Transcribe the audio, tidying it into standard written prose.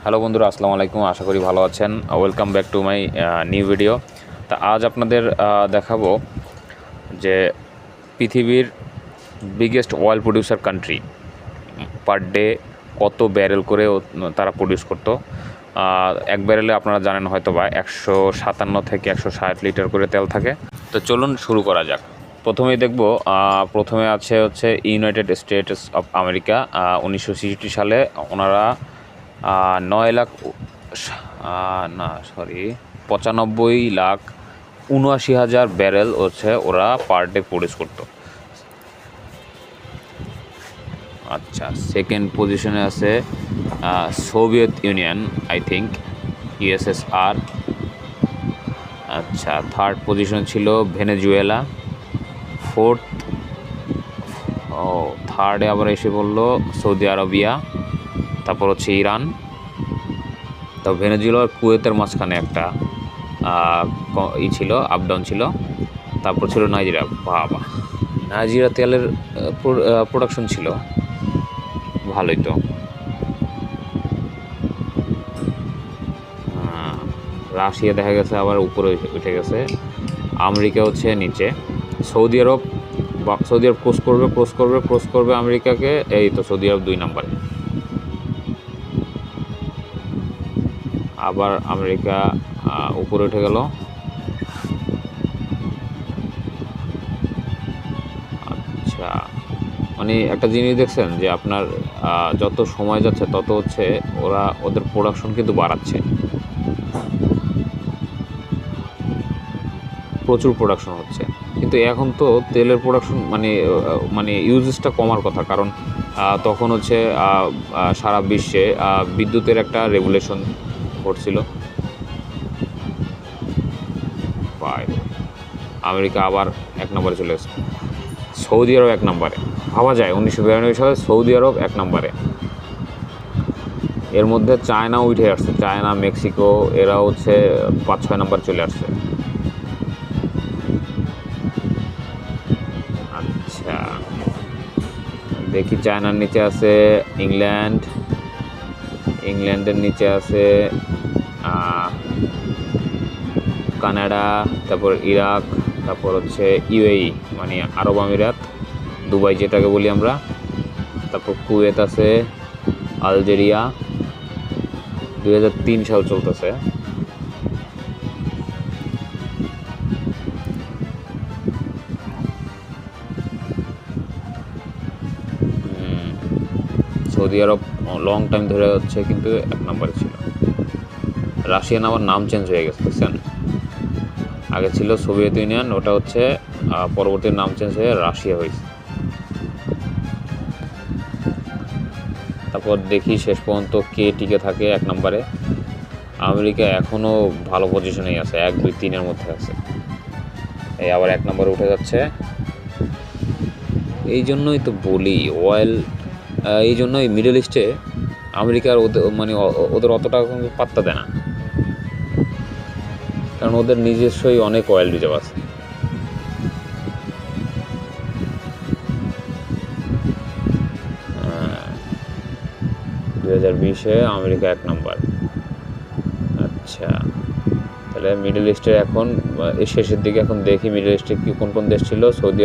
Hello বন্ধুরা, আসসালামু আলাইকুম। আশা করি ভালো আছেন। Welcome back to my new video. তা আজ আপনাদের দেখাবো যে পৃথিবীর biggest oil producer country per day কত ব্যারেল করে তারা প্রডিউস করতো। এক ব্যারেলে আপনারা জানেন হয়তো বা 157 থেকে 160 লিটার করে তেল থাকে। তো চলুন শুরু করা যাক। প্রথমে হচ্ছে ইউনাইটেড স্টেটস অফ আমেরিকা। 1966 সালে ওনারা 95,79,79,000 ব্যারেল হচ্ছে ওরা পার ডে প্রডিউস করতো। আচ্ছা, সেকেন্ড পজিশনে আছে Soviet union, I think USSR. আচ্ছা, থার্ড পজিশন ছিল ভেনেজুয়েলা। থার্ডে আবার এসে বললো সৌদি আরবিয়া, তারপর হচ্ছে ইরান। তো ভেনেজুয়েলা আর কুয়েতের মাঝখানে একটা ছিল, আপডাউন ছিল। তারপর ছিল নাইজেরিয়া। বাবা, নাইজেরিয়া তেলের প্রোডাকশন ছিল ভালোই তো। রাশিয়া দেখা গেছে আবার উপরে উঠে গেছে। আমেরিকা হচ্ছে নিচে। সৌদি আরব ক্রস করবে আমেরিকাকে। এই তো সৌদি আরব 2 নম্বরে। আবার আমেরিকা উপরে উঠে গেল। আচ্ছা, মানে একটা জিনিস দেখছেন যে আপনার যত সময় যাচ্ছে তত হচ্ছে ওদের প্রোডাকশন কিন্তু বাড়াচ্ছে, প্রচুর প্রোডাকশন হচ্ছে। কিন্তু এখন তো তেলের প্রোডাকশন মানে ইউজেসটা কমার কথা, কারণ তখন হচ্ছে সারা বিশ্বে বিদ্যুতের একটা রেগুলেশন ঘটছিল। আমেরিকা আবার 1 নম্বরে চলে এসেছে। সৌদি আরব 1 নম্বরে। ভাবা যায় 1992 সালে সৌদি আরব 1 নম্বরে। এর মধ্যে চায়না উঠে আসছে, চায়না, মেক্সিকো, এরা হচ্ছে 5-6 নম্বর চলে আসছে। আচ্ছা, দেখি চায়নার নিচে আছে ইংল্যান্ডের নিচে আছে কানাডা, তারপর ইরাক, তারপর হচ্ছে ইউএই মানে আরব আমিরাত, দুবাই যেটাকে বলি আমরা। তারপর কুয়েত আছে, আলজেরিয়া। 2003 সাল চলতেছে। সৌদি আরব লং টাইম ধরে হচ্ছে কিন্তু 1 নম্বরে ছিল। রাশিয়ান আবার নাম চেঞ্জ হয়ে গেছে, দেখছেন? আগে ছিল সোভিয়েত ইউনিয়ন, ওটা হচ্ছে পরবর্তী নাম চেঞ্জ হয়ে রাশিয়া হয়েছে। তারপর দেখি শেষ পর্যন্ত কে টিকে থাকে 1 নম্বরে। আমেরিকা এখনও ভালো পজিশনেই আছে, 1, 2, 3-এর মধ্যে আছে। এই আবার 1 নম্বরে উঠে যাচ্ছে। এই জন্যই তো বলি এই জন্যই মিডল ইস্টে আমেরিকার ওদের অতটা পাত্তা দেয় না, কারণ ওদের নিজস্বই অনেক অয়েল রিজার্ভ আছে। আহ, 2020-এ আমেরিকা 1 নম্বর। আচ্ছা, তাহলে মিডল ইস্টে এখন শেষের দিকে এখন দেখি মিডল ইস্টে কোন কোন দেশ ছিল। সৌদি